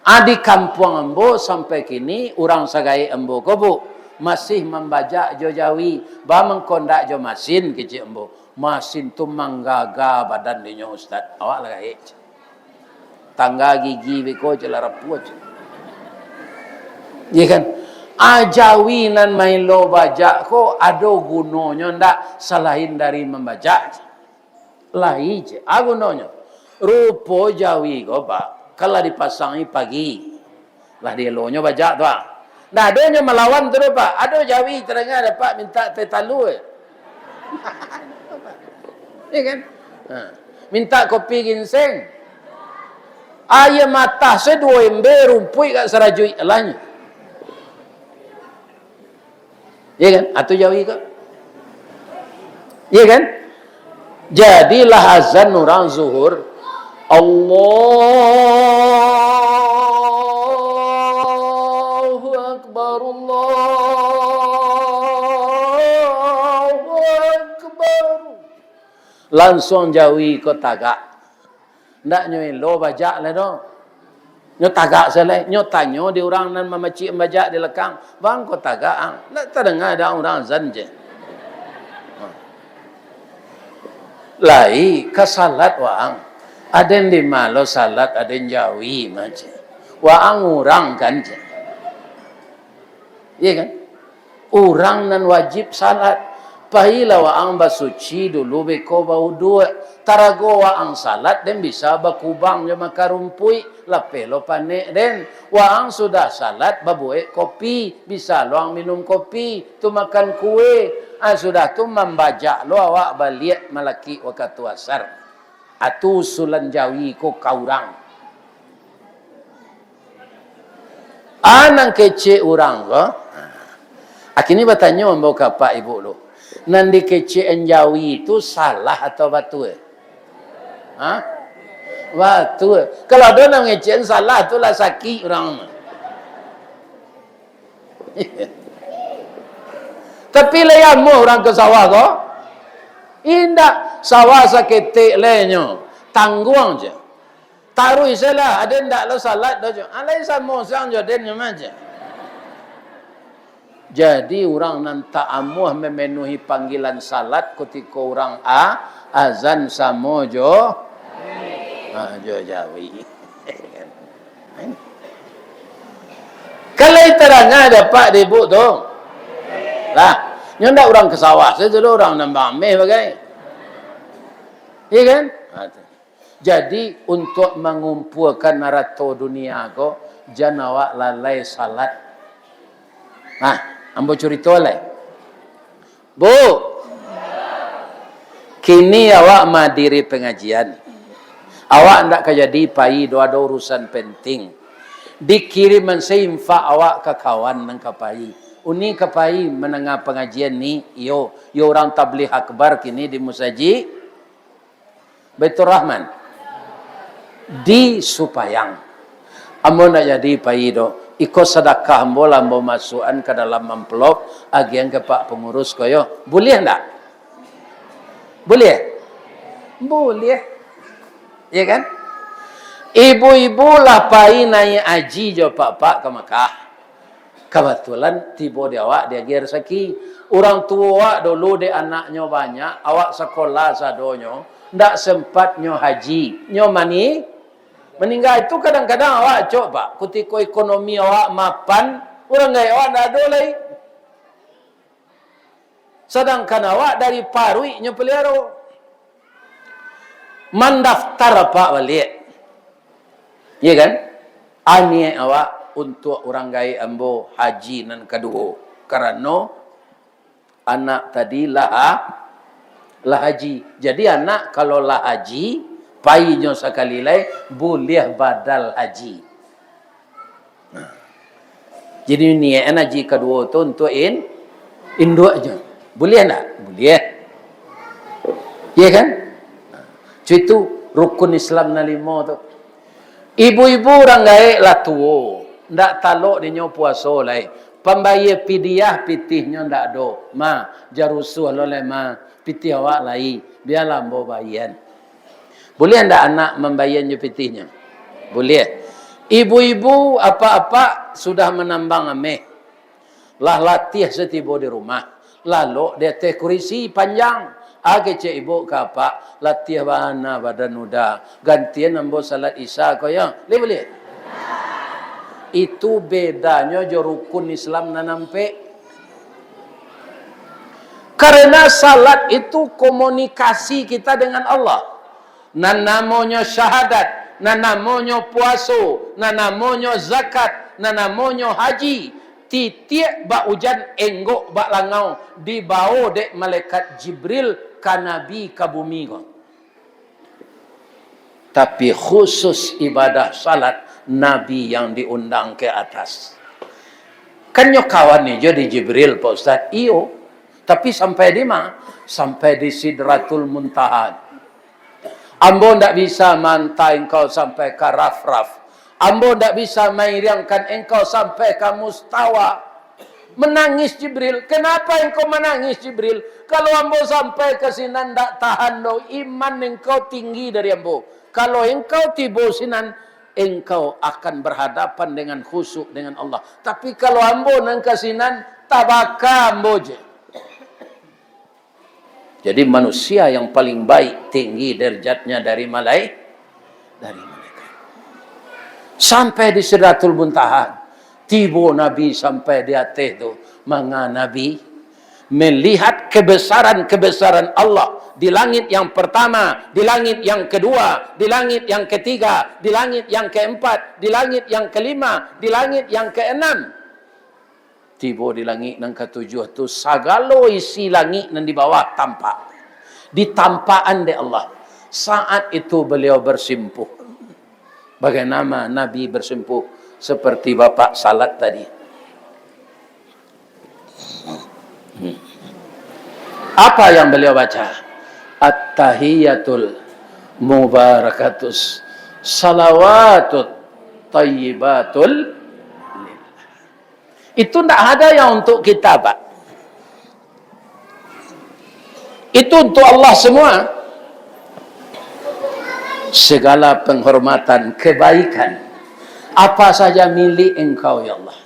Di kampung Ambo sampai kini orang sagai Ambo ko bu masih membajak jo jawi, mengkondak jo masin kecik Ambo. Masin tu manggaga badan dia ustaz. Awak lah kait. Tangga gigi beko jelar rapuat. Ya kan? Jawi nan main lo bajak ko ado gunanya ndak selain dari membajak. Lain je. Gunanya. Rupo jawi ko pak. Kalau dipasangi pagi. Lah dia lo nya bajak tu. Nah, adanya melawan tu pak. Ada jawi terengah dapat minta tetalu. Ya kan? minta kopi ginseng. Ayah mata saya 2 ember rumpui kat serajui alahnya. Ya kan? Atau Jawi ke? Ya kan? Jadilah azan orang zuhur. Allahu Akbar, Allahu Akbar. Langsung Jawi ko tagak. Ndak nyoy lo bajak le do. Nyo tagak selai, nyo tanyo di orang nan mamacik bajak di lekang. Bang ko tagak ang. Ndak terdengar ada orang azan je. Lai ke salat waang. Ada yang di malo salat, ada yang Jawi macam. Waang orang kan je. Iya kan? Orang nan wajib salat. Pahilah waang basuci dulu beko bau dua. Tarago waang salat dan bisa bakubang je maka rumpui. Lapelo panek den. Waang sudah salat babuek kopi. Bisa luang minum kopi. Tu makan kue. Sudah tu membajak lo awak balik malaki waktu asar. Atu usulan Jawi ko kaurang. Anang kece orang ko. Akhirnya bertanya mbak kapak ibu lo. Nandi keceen Jawi itu salah atau batu? Hah? Batu. Kalau ada nang ngeceen salah itulah sakit orang. Tapi layamu orang ke sawah ko. Indah sawah saketik lenyo. Tangguang je. Taruh isalah ada ndak lo salat dojo. Alai samo sang joden macam. Jadi orang nan ta'amuh memenuhi panggilan salat ketika orang azan samo jo. Jo Jawi. Kalau terangnya dapat dibu tu. Lah, nyo ndak orang ke sawah, saya dulu orang nambah ameh bagai. Iya kan? Jadi untuk mengumpulkan narato dunia ko, jangan awak lalai salat. Nah, ambo cerita lai. Bu. Kini awak madiri pengajian. Awak ndak kejadi pai doa urusan penting. Dikirim seinfa awak ke kawan nang kapai. Uni kapai menengah pengajian ni, yo orang tabligh akbar kini di Musaji Baitur Rahman di Supayang. Ambo nak jadi paido, ikut sedekah ambo lambo masukan ke dalam amplop agian ke Pak pengurus koyo. Boleh enggak? Boleh? Boleh. Ya kan? Ibu-ibu lah pai naik haji jo Pak ke Mekah. Kebetulan tiba di awak dia gear saki. Orang tua awak dulu de anaknya banyak, awak sekolah sadonyo, ndak sempat nyo haji. Nyo mani meninggal itu kadang-kadang awak coba ketika ekonomi awak mapan, orang gaya awak ndak ada lagi. Sedangkan awak dari parui nyo pelihara. Mendaftar Pak balik. Iya kan? Ani awak untuk orang gaya ambo haji nan kedua. Karena anak tadi lah haji. Jadi anak kalau lah haji, payinyo sekali lagi boleh badal haji. Nah. Jadi ni haji kedua tu untuk induk aja. Boleh tak? Boleh. Ya kan? Itu rukun Islam na 5 tu. Ibu-ibu orang gaya lah tua. Ndak talok dinyo puasa lai. Pembayar pidiah pitihnya ndak do. Ma jarusuh lo le ma pitih awak lai. Biarlah mbo bayan. Boleh ndak anak membayarnya pitihnya? Boleh. Ibu-ibu apa-apa sudah menambang ameh. Lah latih setibo di rumah. Lalu dia teh kurisi panjang. Age cik ibu ke apa? Latih bahana badan udah. Gantian ambo salat isya kau yang. Boleh? Itu bedanya jo rukun Islam nanampe. Karena salat itu komunikasi kita dengan Allah. Nan namanya syahadat, nan namanya puasa, nan namanya zakat, nan namanya haji. Titik bak hujan enggok bak langau dibawa dek malaikat Jibril ka nabi ka bumi ko. Tapi khusus ibadah salat, Nabi yang diundang ke atas. Kan nyo kawan ni jadi Jibril Pak Ustaz. Iyo. Tapi sampai di mana? Sampai di Sidratul Muntaha. Ambo ndak bisa mantai engkau sampai ke Raf-Raf. Ambo ndak bisa mengiriangkan engkau sampai ke Mustawa. Menangis Jibril. Kenapa engkau menangis Jibril? Kalau ambo sampai ke sini ndak tahan do, iman engkau tinggi dari ambo. Kalau engkau tiba sinan, engkau akan berhadapan dengan khusyuk dengan Allah. Tapi kalau ambo nang kasinan, tabaka ambo je. Jadi manusia yang paling baik, tinggi derajatnya dari malaikat. Sampai di Sidratul Muntaha. Tiba Nabi sampai di atas itu. Maka Nabi melihat kebesaran-kebesaran Allah di langit yang pertama, di langit yang kedua, di langit yang ketiga, di langit yang keempat, di langit yang kelima, di langit yang keenam. Tiba di langit yang ketujuh tu sagala isi langit yang di bawah tampak. Ditampaan oleh Allah. Saat itu beliau bersimpuh. Bagaimana Nabi bersimpuh seperti Bapak salat tadi. Apa yang beliau baca? At-tahiyatul mubarakatus salawatut tayyibatul. Itu tidak ada yang untuk kita, Pak. Itu untuk Allah semua. Segala penghormatan, kebaikan, apa saja milik engkau ya Allah.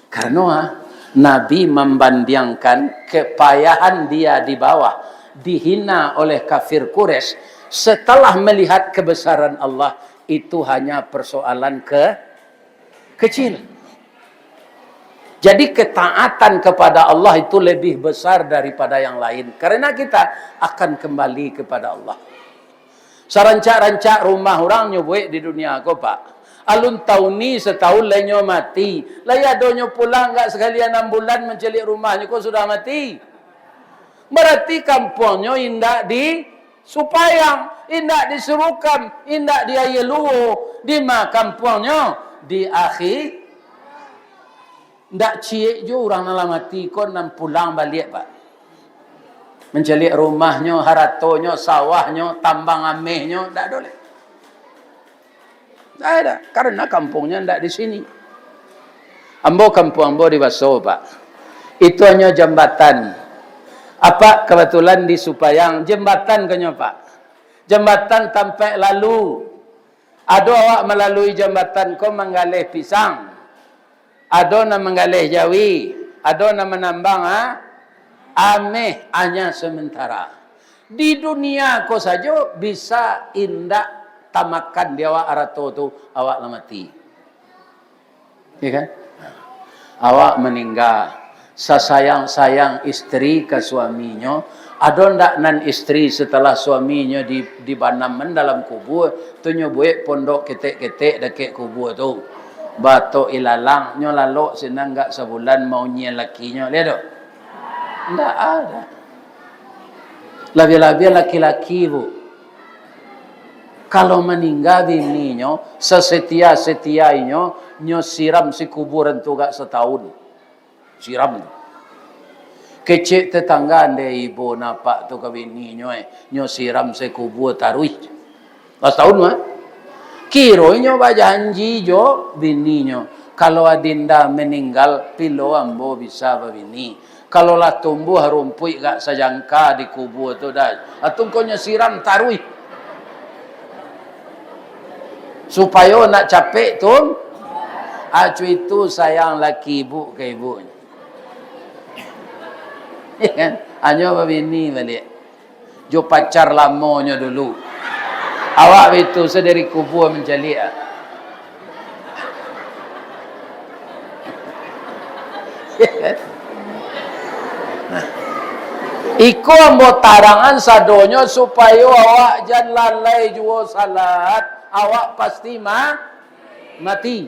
Karena Nabi membandingkan kepayahan dia di bawah, dihina oleh kafir Quraisy, setelah melihat kebesaran Allah, itu hanya persoalan kecil. Jadi ketaatan kepada Allah itu lebih besar daripada yang lain. Karena kita akan kembali kepada Allah. Sarancak-rancak rumah orang nyobuik di dunia aku, Pak. Alun tahun ni setahun lainnya mati. Laya donyo pulang enggak sekalian 6 bulan mencelik rumahnya kok sudah mati. Berarti kampungnya indak di Supayang, indak di Serukam, indak di Ayeluo, di ma kampungnya di akhir. Ndak ciek jo orang nak mati kon nan pulang balik, Pak. Mencelik rumahnya, haratonyo, sawahnya, tambang amehnya, ndak boleh. Tak ada, karena kampungnya tidak di sini. Ambo kampung ambo di Baso, Pak. Itu hanya jambatan. Apa kebetulan di Supayang jembatan kanya, Pak. Jembatan sampai lalu. Ada awak melalui jembatan kau menggalih pisang. Ada nak menggalih jawi. Ada nak menambang ameh hanya sementara. Di dunia kau saja bisa indak tamakan dia awak arato tu awak mati. Ya kan? Awak meninggal, sasayang-sayang istri ke suaminya, ada ndak nan istri setelah suaminya dibanaman dalam kubur, tu nyobuik pondok ketek-ketek dekat kubur tu. Batok ilalang nyo lalok senang gak sebulan mau nyia lakinya, lihat tu. Ndak ada. Lebih-lebih laki-laki, Bu. Kalau meninggal bininya, sesetia-setiainya, nyo siram si kuburan tu gak setahun. Siram tu. Kecik tetangga ande ibu napak tu ke bininya, nyo siram si kubur taruh. Setahun mah. Kiro nyo bajanji jo bininya. Kalau adinda meninggal, pilo ambo bisa babini. Kalau lah tumbuh rumput gak sejangka di kubur tu dah. Atung kau nyo siram taruh. Supaya nak capek tu, acu itu sayang laki ibu ke ibunya. Hanya babini balik. Jo pacar lamonya dulu. Awak itu sedari kubur mencari. Nah. Iko ambo tarangan sadonyo supaya awak jangan lalai juo salat. Awak pasti mati.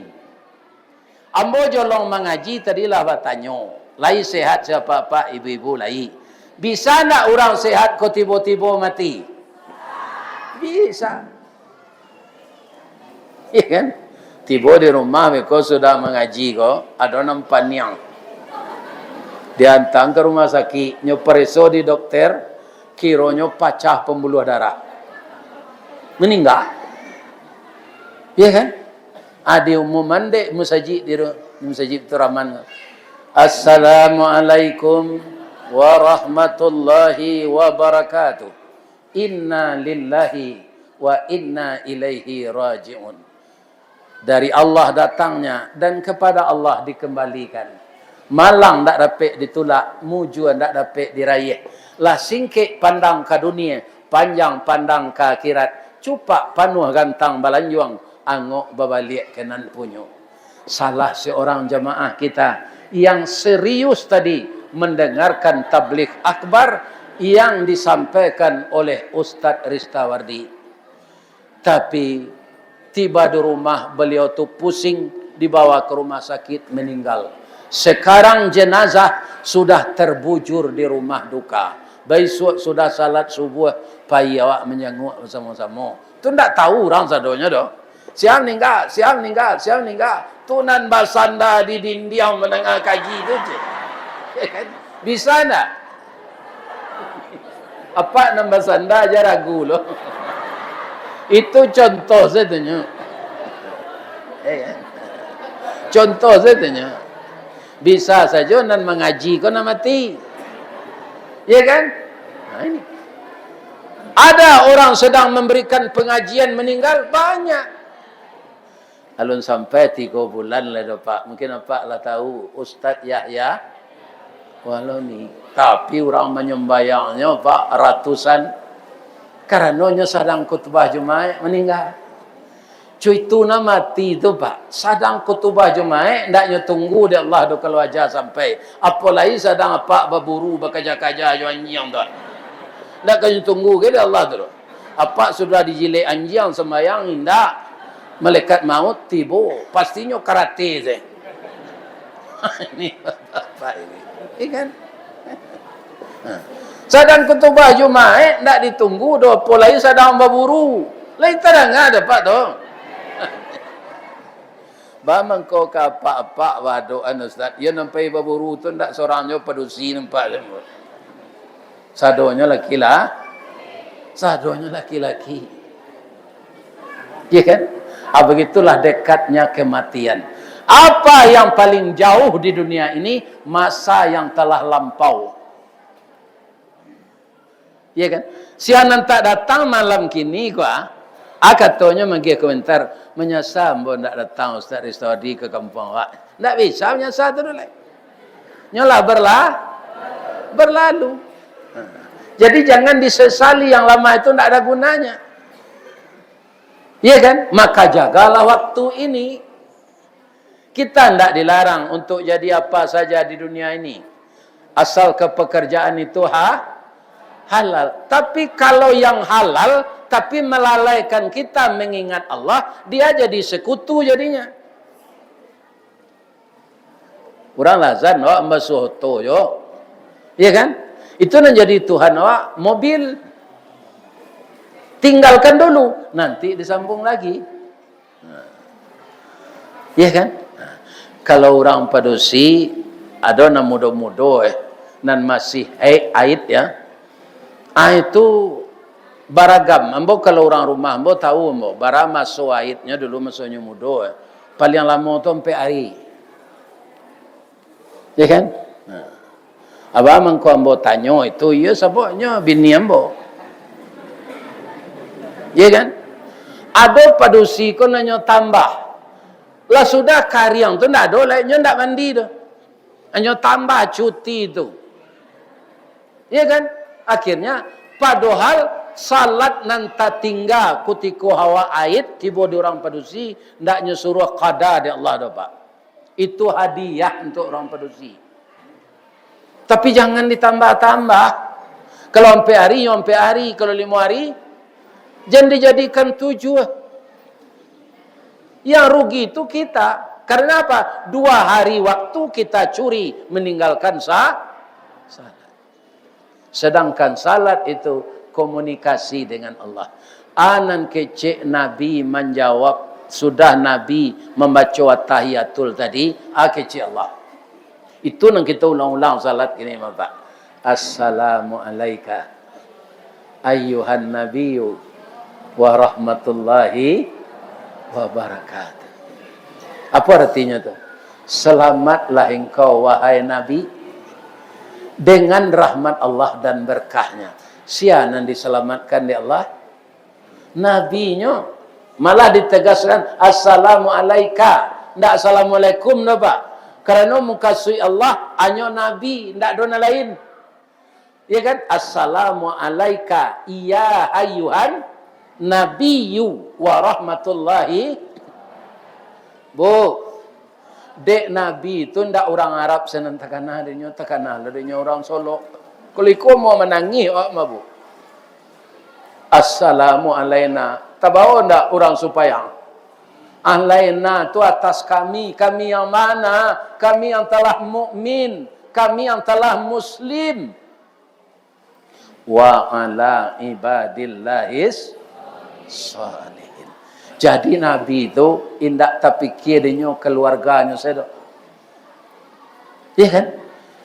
Ambo jolong mengaji tadilah bertanya. Lai sehat siapa pak ibu-ibu lai. Bisa nak orang sehat kau tiba-tiba mati? Bisa. Iya kan? Tiba di rumah kau sudah mengaji kau, ada nampak niang. Diantang ke rumah sakit, nyopereso di dokter, kironyo pecah pembuluh darah. Meninggal. Iya kan? Adi umuman dek musajid di musajid itu Rahman. Assalamualaikum warahmatullahi wabarakatuh. Inna lillahi wa inna ilaihi raji'un. Dari Allah datangnya dan kepada Allah dikembalikan. Malang tak dapat ditolak, mujuan tak dapat diraih. Lah singkit pandang ke dunia, panjang pandang ke akhirat. Cupak panuh gantang balanjuang, angok babalik kenan punyo. Salah seorang jamaah kita yang serius tadi mendengarkan tabligh akbar yang disampaikan oleh Ustaz Ristawardi. Tapi tiba di rumah beliau tu pusing, dibawa ke rumah sakit, meninggal. Sekarang jenazah sudah terbujur di rumah duka. Besok sudah salat subuh, pai awak menyenguk bersama-sama. Tu ndak tahu orang sadonya doh. Siang meninggal. Tunan basanda di dindiau menengah kaji tu je. Bisa ndak? Apa nama basanda aja ragu loh. Itu contoh saja. Contoh saja. Bisa saja nan mengaji kau nak mati. Ya kan? Nah ini. Ada orang sedang memberikan pengajian meninggal banyak. Alun sampai 3 bulan lah Pak. Mungkin Pak lah tahu Ustaz Yahya Waloni. Tapi orang menyembayangnya Pak ratusan. Karenanya sedang khutbah Jumaat meninggal. Cuy itu nak mati tu Pak. Sedang khutbah Jumaat ndaknya tunggu dia Allah do kalau aja sampai. Apalagi sedang Pak berburu bekerja-kerja jo anjing tu. Ndak kena tunggu ke dia Allah tu. Apa sudah dijilek anjing sembayang ndak. Malaikat maut tiba, pastinya karate je. Ini apa ini? Ikan. Sedang khutbah Jumaat ndak ditunggu do polai sedang berburu. Lain terang ada Pak tu. Ba mangko ka apa-apa wadoan Ustaz. Ya nampai berburu tu ndak seorangnya padusi nampak je. Sadonya laki-laki. Ya kan? Begitulah dekatnya kematian. Apa yang paling jauh di dunia ini? Masa yang telah lampau. Ya kan? Sianan tak datang malam kini gua. Katanya menggi komentar menyesal mbok ndak datang Ustaz Ristawardi ke kampung awak. Ndak bisa menyesal tu dulu. Nyolah berlalu. Jadi jangan disesali yang lama itu ndak ada gunanya. Iya kan? Maka jagalah waktu ini. Kita tidak dilarang untuk jadi apa saja di dunia ini. Asal pekerjaan itu halal. Tapi kalau yang halal, tapi melalaikan kita mengingat Allah, dia jadi sekutu jadinya. Kurang lazan, awak mbasuh to yo. Iya kan? Itu menjadi Tuhan awak, mobil. Tinggalkan dulu, nanti disambung lagi. Ya kan? Kalau orang padusi ada nan muda-muda nan masih haid ya. Itu baragam. Ambo kalau orang rumah ambo tahu ambo bara masuk haidnya dulu masuknya muda. Paling lama tu sampai hari. Ya kan? Abang mangko ambo tanya itu, ya saboknya bini ambo. Ya kan? Ada padusi ko nanyo tambah. Lah sudah karyang tu ndak ada lainnya ndak mandi tu. Nanyo tambah cuti tu. Ya kan? Akhirnya padahal salat nanta tinggal kutiku hawa aid tiba di orang padusi ndaknya suruh qada di Allah dah Pak. Itu hadiah untuk orang padusi. Tapi jangan ditambah-tambah. Kalau sampai hari, kalau 5 hari jangan dijadikan 7. Yang rugi itu kita. Karena apa? 2 hari waktu kita curi meninggalkan salat. Sedangkan salat itu komunikasi dengan Allah. Anan kecek Nabi menjawab sudah Nabi membaca tahiyatul tadi, kecil Allah. Itu yang kita ulang-ulang salat ini, Bapak. Assalamu alayka ayyuhan nabiyyu wa rahmatullahi wa barakatuh. Apa artinya tu? Selamatlah engkau wahai Nabi dengan rahmat Allah dan berkahnya. Siapa yang diselamatkan di Allah? Nabinya. Malah ditegaskan assalamu alayka. Tidak assalamualaikum dah, Pak. Kerana mukasui Allah hanya Nabi, tidak ada lain. Ya kan? Assalamu alayka ya ayyuhan nabiyyu wa rahmatullahi. Bu, dek Nabi itu tidak orang Arab senang takanah adanya orang Solo. Kalau mau menangis bu. Assalamu alayna. Tabawa ndak orang supaya. Alayna itu atas kami yang mana? Kami yang telah mukmin, kami yang telah muslim. Wa ala ibadillahis salihin. Jadi Nabi itu indak terpikir dengan keluarganya saya. Ya kan?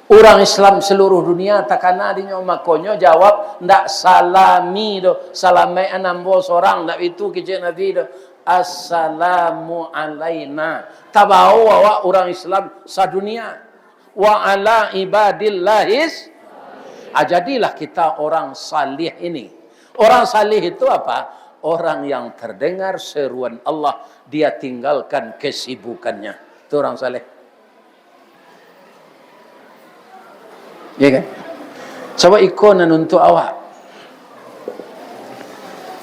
Orang Islam seluruh dunia takana dinyo makonyo jawab ndak salami do. Salamai anambo seorang ndak itu kecil Nabi do. Assalamu alayna. Tabau wa orang Islam sadunia. Wa ala ibadillahis. Jadilah kita orang salih ini. Orang salih itu apa? Orang yang terdengar seruan Allah, dia tinggalkan kesibukannya. Itu orang saleh. Ya kan? Sebab ikon untuk awak.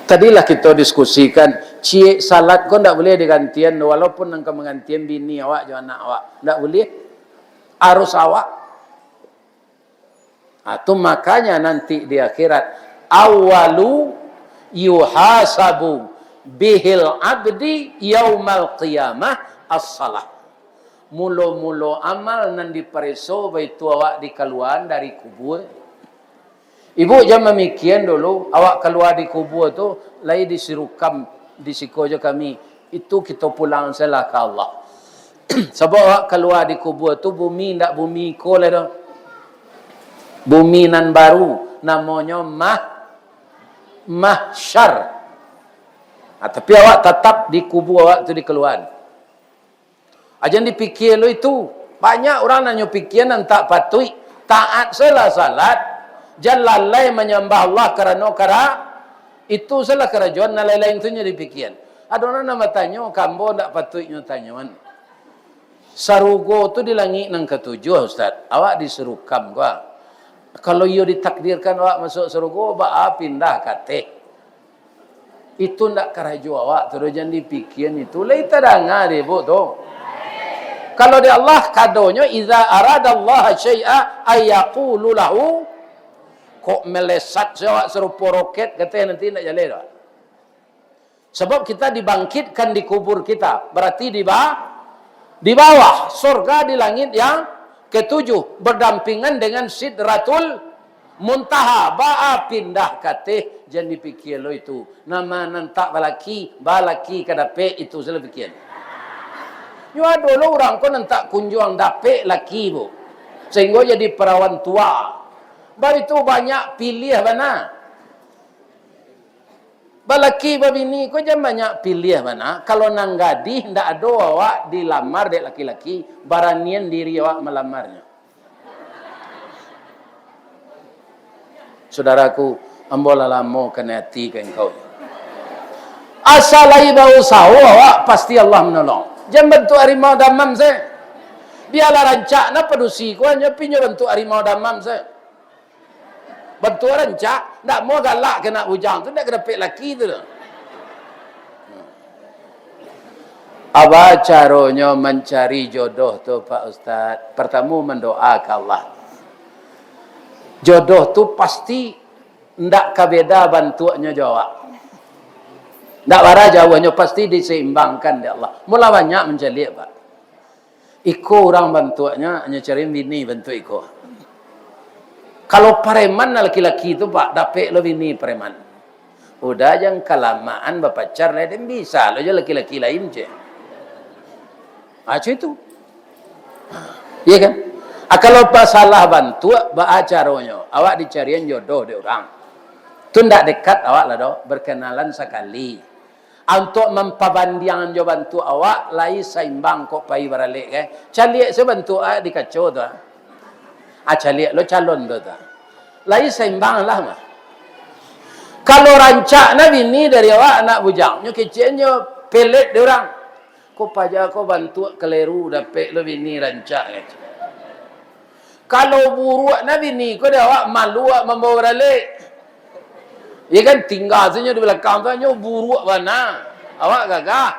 Tadilah kita diskusikan, cie salat kau tak boleh digantian, walaupun engkau menggantian bini awak, jangan anak awak. Tak boleh. Harus awak. Itu makanya nanti di akhirat, awalu yuhasabu bihil abdi yaumal qiyamah as-salah. Mula-mula amal nan dipereso baitu awak dikeluar dari kubur. Ibu jangan memikian dulu awak keluar di kubur tu lai disirukam disikojo kami itu kita pulang salah ke Allah. Sebab awak keluar di kubur tu bumi ndak bumi ko le dah. Bumi nan baru namanya mahsyar. Tapi awak tetap di kubur awak tu dikeluar. Ajan dipikir lo itu. Banyak orang nanya pikir dan tak patut. Taat salah salat. Jangan lalai menyembah Allah kerana itu salah kerajaan. Yang lain-lain itu dipikir. Ada orang nama tanya, kambo tak patutnya tanya. Sarugo tu di langit yang ketujuh, Ustaz. Awak diserukam kau. Kalau ia ditakdirkan awak masuk sarugo, awak pindah kate. Itu tak kerajaan awak. Terus jangan dipikir itu. Lai terdengar ibu tu. Kalau di Allah kadonya iza aradallahu syai'a ayaqulu lahu kok melesat sewak serupa roket katanya nanti nak jalan tak? Sebab kita dibangkitkan di kubur kita, berarti di bawah surga di langit yang ketujuh berdampingan dengan Sidratul Muntaha. Ba'a pindah kate jangan dipikir lo itu nama nantak balaki kadape itu salah fikir. Nyo dulu orang ko nantak kunjung dapet laki bu. Sehingga jadi perawan tua. Baru itu banyak pilih mana. Balaki babini ko jangan banyak pilih mana. Kalau nang gadih ndak ada awak dilamar dek laki-laki, baranian diri awak melamarnya. Saudaraku, ambola lamo kena hati ke engkau. Asalai bau sawo awak pasti Allah menolong. Jangan bentuk harimau damam saya. Biarlah rancak na pedusi ko hanya pinyo bentuk harimau damam saya. Bentuk rancak ndak mau galak kena hujang tu ndak kedapek laki tu. Apa caranya mencari jodoh tu Pak Ustaz? Pertama mendoa ke Allah. Jodoh tu pasti ndak kabeda bantuannya jawab. Tak bara jawabnya pasti diseimbangkan di Allah. Mula banyak mencari Pak. Iko orang bantuannya hanya cari bini bantu iko. Kalau preman laki-laki itu Pak dapat lo bini preman. Udah yang kelamaan berpacar lain bisa lo je laki-laki lain je. Aja itu. Iya kan? Kalau pasalah bantu baacaronyo, awak dicarian jodoh de orang. Tu ndak dekat awak lah do, berkenalan sekali. Untuk mempabandiangan jo bantu awak lai saimbang kok pai barale ke. Caliek sebantu dikacau tu. Caliek lo calon tu ta. Lai saimbang lah mah. Kalau rancak na bini dari awak anak bujangnya kecilnya pelet dia orang. Ko paja ko bantu keleru dapat lo bini rancak gitu. Kalau buruk na bini ko dia awak malu membawa balik. Ya kan tinggal saja di belakang tu nyo buruk mana. Awak gagah.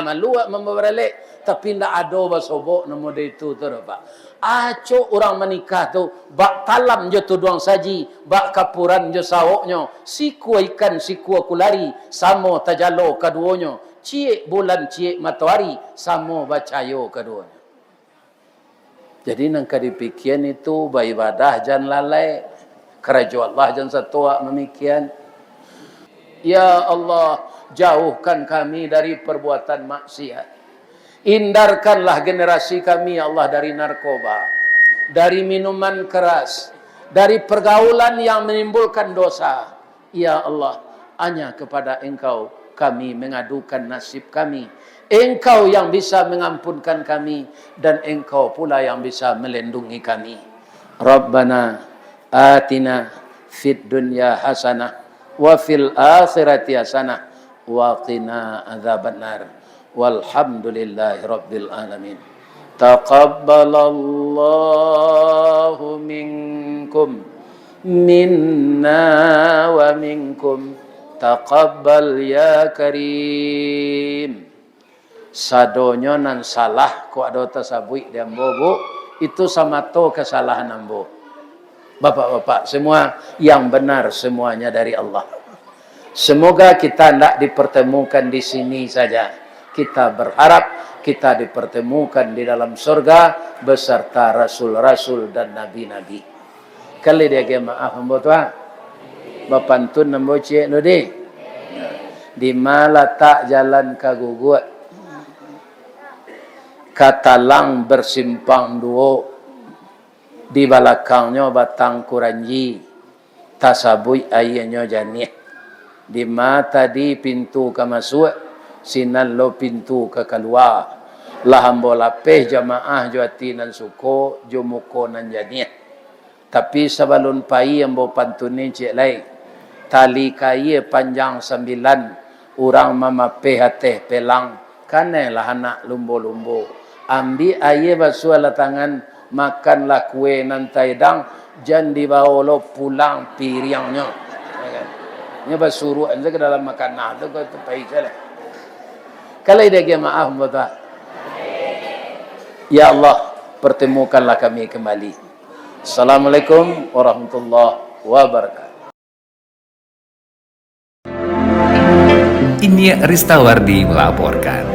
Malu membawa balik tapi ndak ada basobok nama dia itu tu Pak. Aco orang menikah tu bak talam je tu doang saji, bak kapuran je sawoknya, siku ikan siku kulari, samo tajalo keduanya, ciek bulan ciek matahari, samo bacayo keduanya. Jadi nangka dipikian itu beribadah jangan lalai, kerja Allah jangan satu memikian. Ya Allah, jauhkan kami dari perbuatan maksiat. Hindarkanlah generasi kami ya Allah dari narkoba, dari minuman keras, dari pergaulan yang menimbulkan dosa. Ya Allah, hanya kepada Engkau kami mengadukan nasib kami. Engkau yang bisa mengampunkan kami dan Engkau pula yang bisa melindungi kami. Rabbana atina fid dunya hasanah wa fil akhirati hasanah wa qina adzabannar. Walhamdulillahi rabbil alamin. Taqabbalallahu minkum minna wa minkum taqabbal ya karim. Sadonyo nan salah ko ada tasabui dia bobo itu sama to kesalahan ambo. Bapak-bapak semua yang benar semuanya dari Allah. Semoga kita tidak dipertemukan di sini saja. Kita berharap kita dipertemukan di dalam surga beserta rasul-rasul dan nabi-nabi. Kali dia ke maaf ambo tua. Bapantun ambo cik no di. Di mana tak jalan kagugut. Katalang bersimpang duo. Di belakangnya batang kuranji. Tasabui ayahnya janih. Di mata di pintu kamasuk. Sinan lo pintu ke keluar. Lahambo lapeh jamaah juati nan suko jumuko nan janiah. Tapi sebelum pai yang bo pantuni cik lai. Tali kaya panjang 9. Orang mamapeh hateh pelang. Kanelah anak lumbo-lumbo. Ambil air basuh la tangan. Makanlah kue nan taidang. Jan dibawa lo pulang piriangnya. Ini basuruh aja ke dalam makanan. Itu kau pai salah. Kalau dia ke maaf betul. Ya Allah, pertemukanlah kami kembali. Assalamualaikum warahmatullahi wabarakatuh. Ini Ristawardi melaporkan.